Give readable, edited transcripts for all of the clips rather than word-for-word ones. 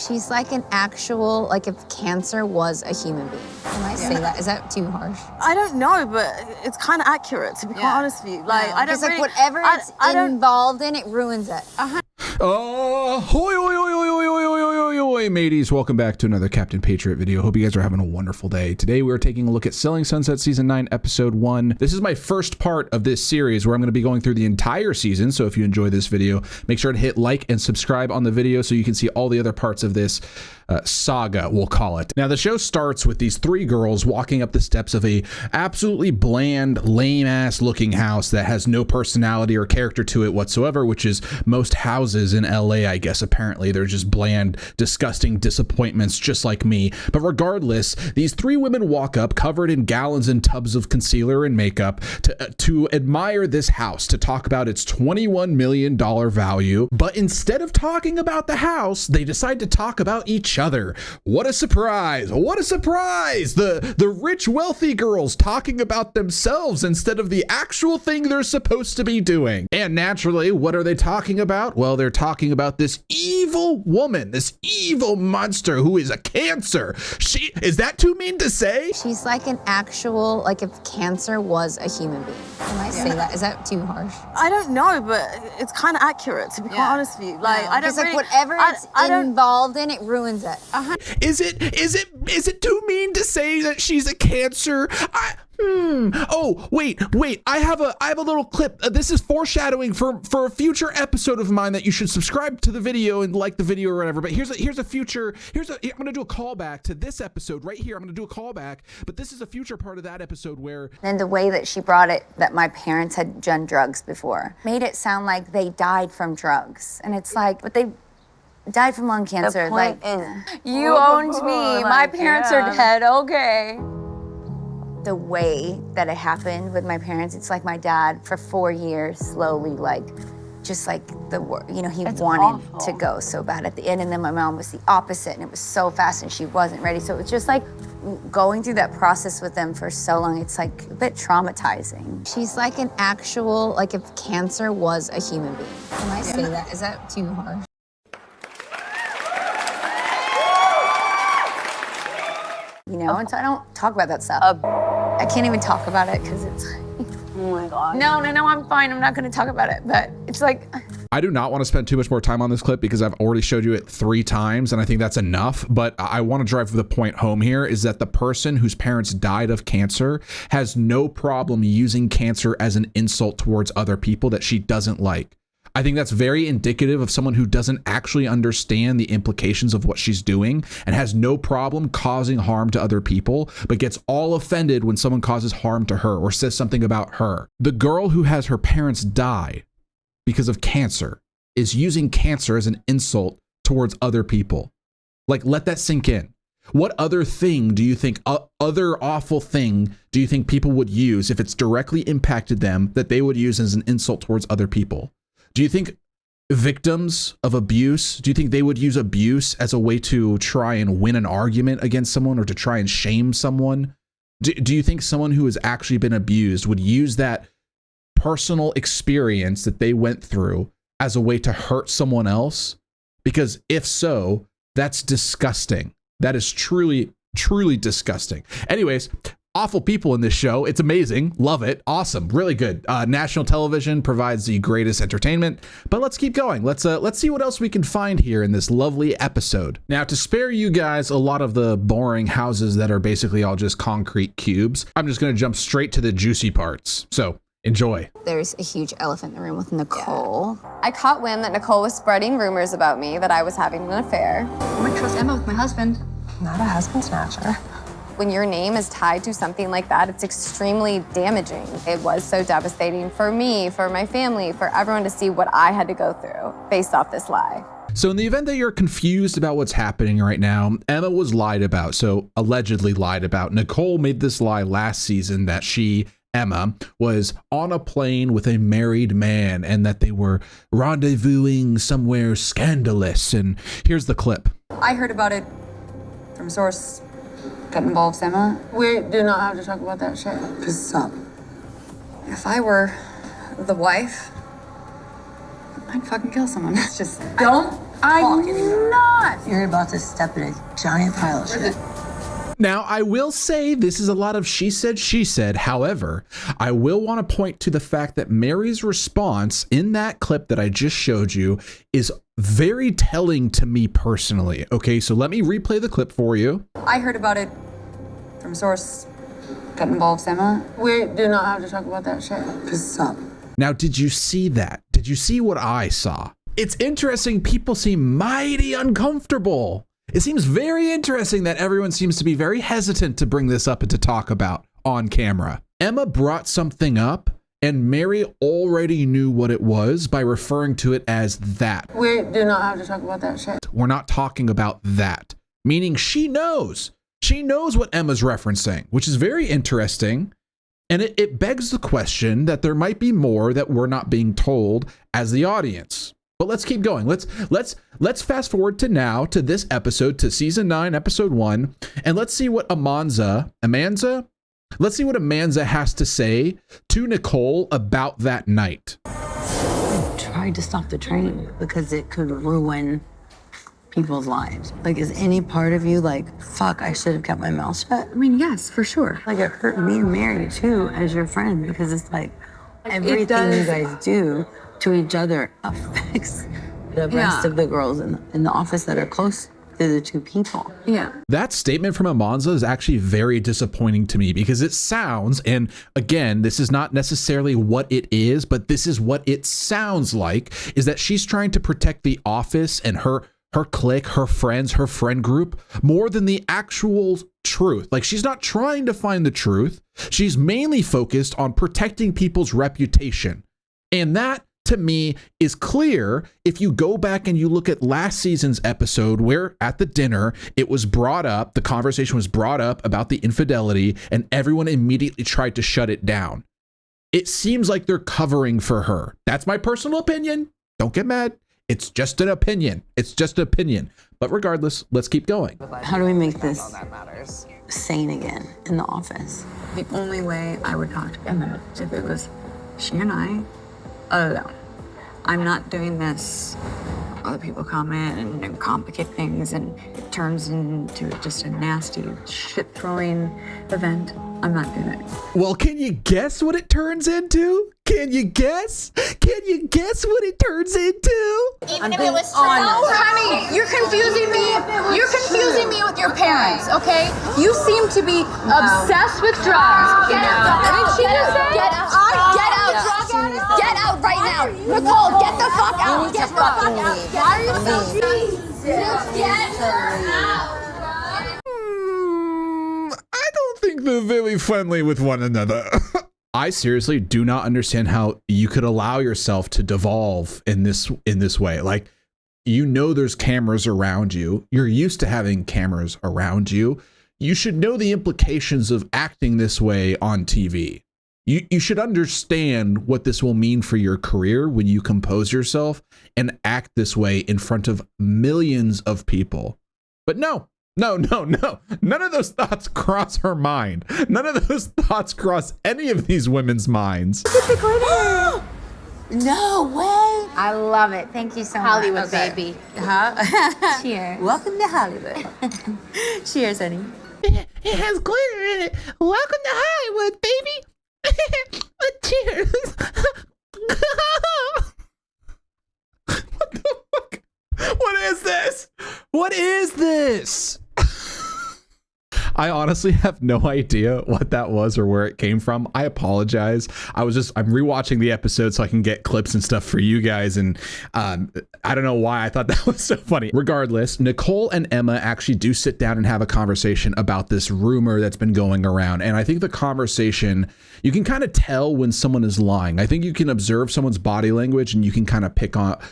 She's like an actual, like if cancer was a human being. Can I say that? Is that too harsh? I don't know, but it's kind of accurate, to be quite honest with you. Like, I don't It's like really, whatever it's involved in, it ruins it. Ahoy, oi, oi, oi, oi, oi, oi, oi, oi, mateys. Welcome back to another Captain Patriot video. Hope you guys are having a wonderful day. Today we're taking a look at Selling Sunset Season 9, Episode 1. This is my first part of this series where I'm going to be going through the entire season. So if you enjoy this video, make sure to hit like and subscribe on the video so you can see all the other parts of this saga, we'll call it. Now, the show starts with these three girls walking up the steps of a absolutely bland, lame-ass looking house that has no personality or character to it whatsoever, which is most houses in LA, I guess. Apparently, they're just bland, disgusting disappointments just like me. But regardless, these three women walk up covered in gallons and tubs of concealer and makeup to admire this house, to talk about its $21 million value. But instead of talking about the house, they decide to talk about each other. What a surprise! What a surprise! The rich, wealthy girls talking about themselves instead of the actual thing they're supposed to be doing. And naturally, what are they talking about? Well, they're talking about this evil woman, this evil monster who is a cancer. Is that too mean to say? She's like an actual, like if cancer was a human being. Can I say that? Is that too harsh? I don't know, but it's kind of accurate, to be quite honest with you. Like, I don't It's like really, whatever it's involved in, it ruins it. Is it too mean to say that she's a cancer? Oh, wait. I have a little clip. This is foreshadowing for a future episode of mine that you should subscribe to the video and like the video or whatever. But I'm going to do a callback to this episode right here. I'm going to do a callback, but this is a future part of that episode where... And the way that she brought it, that my parents had done drugs before, made it sound like they died from drugs. And it's like, but they died from lung cancer. The point like, is, you owned me. My parents are dead. Okay. The way that it happened with my parents, it's like my dad for 4 years slowly, like, just like he wanted awful. to go so bad at the end, and then my mom was the opposite, and it was so fast, and she wasn't ready. So it was just like going through that process with them for so long. It's like a bit traumatizing. She's like an actual, like if cancer was a human being. Can I say that? Is that too harsh? You know, and so I don't talk about that stuff. I can't even talk about it because it's like, oh my God. No, I'm fine. I'm not going to talk about it. But it's like... I do not want to spend too much more time on this clip because I've already showed you it 3 times and I think that's enough. But I want to drive the point home here is that the person whose parents died of cancer has no problem using cancer as an insult towards other people that she doesn't like. I think that's very indicative of someone who doesn't actually understand the implications of what she's doing and has no problem causing harm to other people, but gets all offended when someone causes harm to her or says something about her. The girl who has her parents die because of cancer is using cancer as an insult towards other people. Like, let that sink in. What other thing do you think, other awful thing do you think people would use if it's directly impacted them that they would use as an insult towards other people? Do you think victims of abuse, do you think they would use abuse as a way to try and win an argument against someone or to try and shame someone? Do you think someone who has actually been abused would use that personal experience that they went through as a way to hurt someone else? Because if so, that's disgusting. That is truly, truly disgusting. Anyways, awful people in this show. It's amazing. Love it. Awesome. Really good. National television provides the greatest entertainment, but let's keep going. Let's see what else we can find here in this lovely episode. Now, to spare you guys a lot of the boring houses that are basically all just concrete cubes, I'm just going to jump straight to the juicy parts. So enjoy. There's a huge elephant in the room with Nicole. I caught wind that Nicole was spreading rumors about me that I was having an affair. I wouldn't trust Emma with my husband. Not a husband snatcher. When your name is tied to something like that, it's extremely damaging. It was so devastating for me, for my family, for everyone to see what I had to go through based off this lie. So in the event that you're confused about what's happening right now, Emma was lied about, so allegedly lied about. Nicole made this lie last season that Emma, was on a plane with a married man and that they were rendezvousing somewhere scandalous. And here's the clip. I heard about it from a source that involves Emma. We do not have to talk about that shit. Just stop. If I were the wife, I'd fucking kill someone. It's just... Don't I'm not. You're about to step in a giant pile of shit. Now, I will say this is a lot of she said. However, I will want to point to the fact that Mary's response in that clip that I just showed you is very telling to me personally. Okay, so let me replay the clip for you. I heard about it from a source that involves Emma. We do not have to talk about that shit. Just stop. Now, did you see that? Did you see what I saw? It's interesting. People seem mighty uncomfortable. It seems very interesting that everyone seems to be very hesitant to bring this up and to talk about on camera. Emma brought something up and Mary already knew what it was by referring to it as that. We do not have to talk about that shit. We're not talking about that, meaning she knows. She knows what Emma's referencing, which is very interesting. And it begs the question that there might be more that we're not being told as the audience. But let's keep going. Let's fast forward to now, to this episode, to season 9, episode 1, and let's see what Amanza has to say to Nicole about that night. I tried to stop the train because it could ruin people's lives. Like, is any part of you like, fuck, I should have kept my mouth shut? I mean, yes, for sure. Like, it hurt me and Mary too, as your friend, because it's like everything you guys do to each other affects the rest of the girls in the office that are close to the two people. Yeah. That statement from Amanza is actually very disappointing to me because it sounds, and again, this is not necessarily what it is, but this is what it sounds like, is that she's trying to protect the office and her clique, her friends, her friend group, more than the actual truth. Like, she's not trying to find the truth. She's mainly focused on protecting people's reputation. And that, to me, is clear if you go back and you look at last season's episode where at the dinner, it was brought up, the conversation was brought up about the infidelity, and everyone immediately tried to shut it down. It seems like they're covering for her. That's my personal opinion. Don't get mad. It's just an opinion. It's just an opinion. But regardless, let's keep going. How do we make this sane again in the office? The only way I would talk to Emma is if it was she and I alone. I'm not doing this. Other people come in and complicate things and it turns into just a nasty shit-throwing event. I'm not doing it. Well, can you guess what it turns into? Can you guess? Can you guess what it turns into? Even if it was true. Oh, honey, you're confusing me. You're confusing me with your parents, okay? You seem to be obsessed with drugs. Get out. Didn't she just say? Get out. Get out. Get out right now. Nicole, get the fuck out. Get the fuck out. Why are you so Just get her out. I don't think they're very friendly with one another. I seriously do not understand how you could allow yourself to devolve in this way. Like, you know, there's cameras around you. You're used to having cameras around you. You should know the implications of acting this way on TV. You should understand what this will mean for your career when you compose yourself and act this way in front of millions of people. But no. None of those thoughts cross her mind. None of those thoughts cross any of these women's minds. No way. I love it. Thank you so much. Hollywood, baby. Huh? Cheers. Welcome to Hollywood. Cheers, honey. It has glitter in it. Welcome to Hollywood, baby. Cheers. What the fuck? What is this? What is this? I honestly have no idea what that was or where it came from. I apologize. I'm rewatching the episode so I can get clips and stuff for you guys. And I don't know why I thought that was so funny. Regardless, Nicole and Emma actually do sit down and have a conversation about this rumor that's been going around. And I think the conversation, you can kind of tell when someone is lying. I think you can observe someone's body language and you can kind of pick up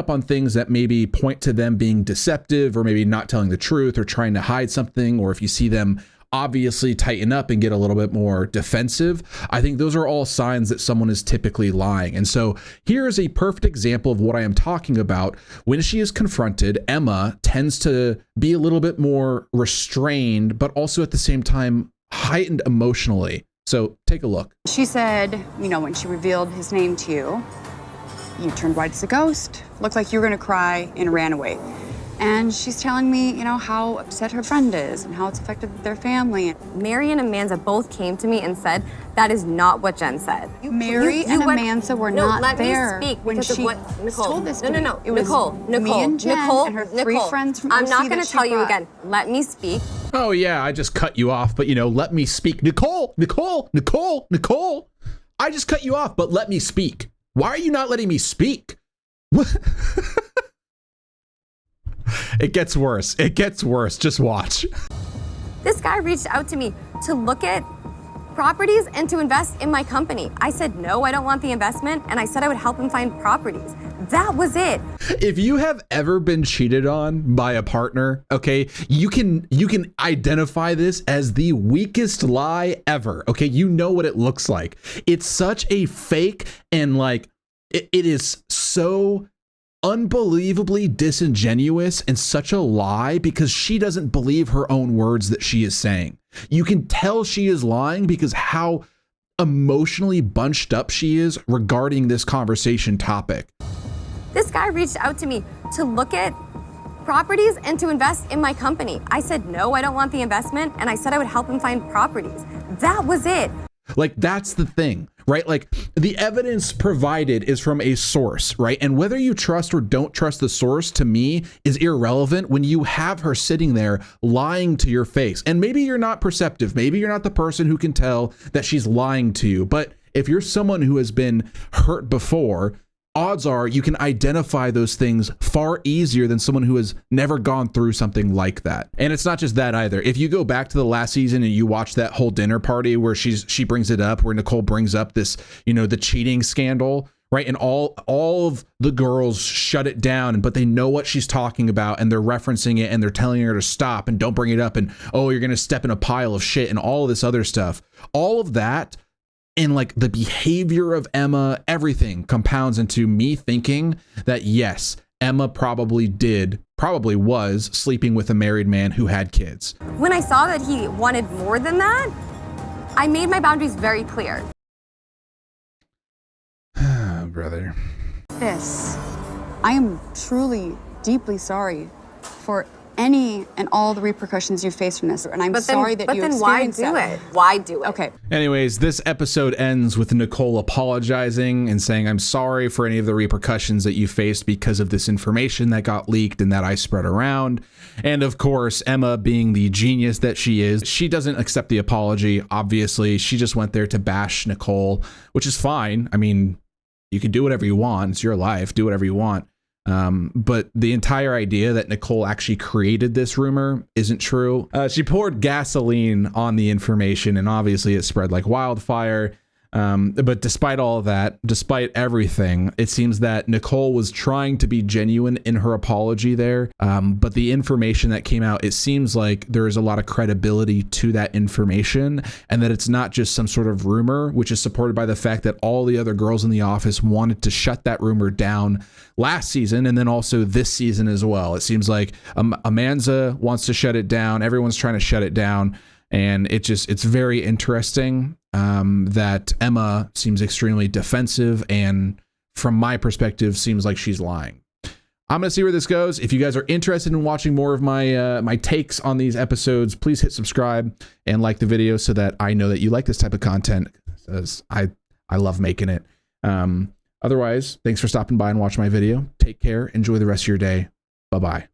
on things that maybe point to them being deceptive or maybe not telling the truth or trying to hide something. Or if you see them obviously tighten up and get a little bit more defensive, I think those are all signs that someone is typically lying. And so here is a perfect example of what I am talking about. When she is confronted, Emma tends to be a little bit more restrained, but also at the same time heightened emotionally. So take a look. She said, when she revealed his name to you, You turned white as a ghost, looked like you were gonna cry, and ran away. And she's telling me, you know, how upset her friend is and how it's affected their family. Mary and Amanda both came to me and said, that is not what Jen said. Mary and Amanda were not let there me speak when because she of what Nicole told this to me. No, It was Nicole, me and Jen Nicole, and her three Nicole, friends from I'm OC not going that to she tell you brought. again. Let me speak. Oh yeah, I just cut you off, but you know, let me speak. Nicole, Nicole, Nicole, Nicole. I just cut you off, but let me speak. Why are you not letting me speak? What? It gets worse. It gets worse. Just watch. This guy reached out to me to look at properties and to invest in my company. I said, no, I don't want the investment. And I said I would help him find properties. That was it. If you have ever been cheated on by a partner, okay, you can identify this as the weakest lie ever. Okay, you know what it looks like. It's such a fake and like it is so unbelievably disingenuous and such a lie because she doesn't believe her own words that she is saying. You can tell she is lying because how emotionally bunched up she is regarding this conversation topic. This guy reached out to me to look at properties and to invest in my company. I said, no, I don't want the investment. And I said I would help him find properties. That was it. Like, that's the thing, right? Like, the evidence provided is from a source, right? And whether you trust or don't trust the source, to me, is irrelevant when you have her sitting there lying to your face. And maybe you're not perceptive. Maybe you're not the person who can tell that she's lying to you. But if you're someone who has been hurt before, odds are you can identify those things far easier than someone who has never gone through something like that. And it's not just that either. If you go back to the last season and you watch that whole dinner party where she brings it up, where Nicole brings up this, you know, the cheating scandal, right? And all of the girls shut it down, but they know what she's talking about and they're referencing it and they're telling her to stop and don't bring it up and, oh, you're going to step in a pile of shit and all of this other stuff. All of that and like the behavior of Emma, everything compounds into me thinking that yes, Emma probably was sleeping with a married man who had kids. When I saw that he wanted more than that, I made my boundaries very clear. Brother. This. I am truly, deeply sorry for any and all the repercussions you face from this. And I'm sorry that you experienced that. But then why do it? Why do it? Okay. Anyways, this episode ends with Nicole apologizing and saying, I'm sorry for any of the repercussions that you faced because of this information that got leaked and that I spread around. And of course, Emma, being the genius that she is, she doesn't accept the apology. Obviously, she just went there to bash Nicole, which is fine. I mean, you can do whatever you want. It's your life. Do whatever you want. But the entire idea that Nicole actually created this rumor isn't true. She poured gasoline on the information and obviously it spread like wildfire. But despite all of that, despite everything, it seems that Nicole was trying to be genuine in her apology there. But the information that came out, it seems like there is a lot of credibility to that information and that it's not just some sort of rumor, which is supported by the fact that all the other girls in the office wanted to shut that rumor down last season and then also this season as well. It seems like Amanda wants to shut it down. Everyone's trying to shut it down. And it's very interesting that Emma seems extremely defensive and from my perspective seems like she's lying. I'm going to see where this goes. If you guys are interested in watching more of my my takes on these episodes, please hit subscribe and like the video so that I know that you like this type of content, as I love making it. Otherwise, thanks for stopping by and watching my video. Take care. Enjoy the rest of your day. Bye-bye.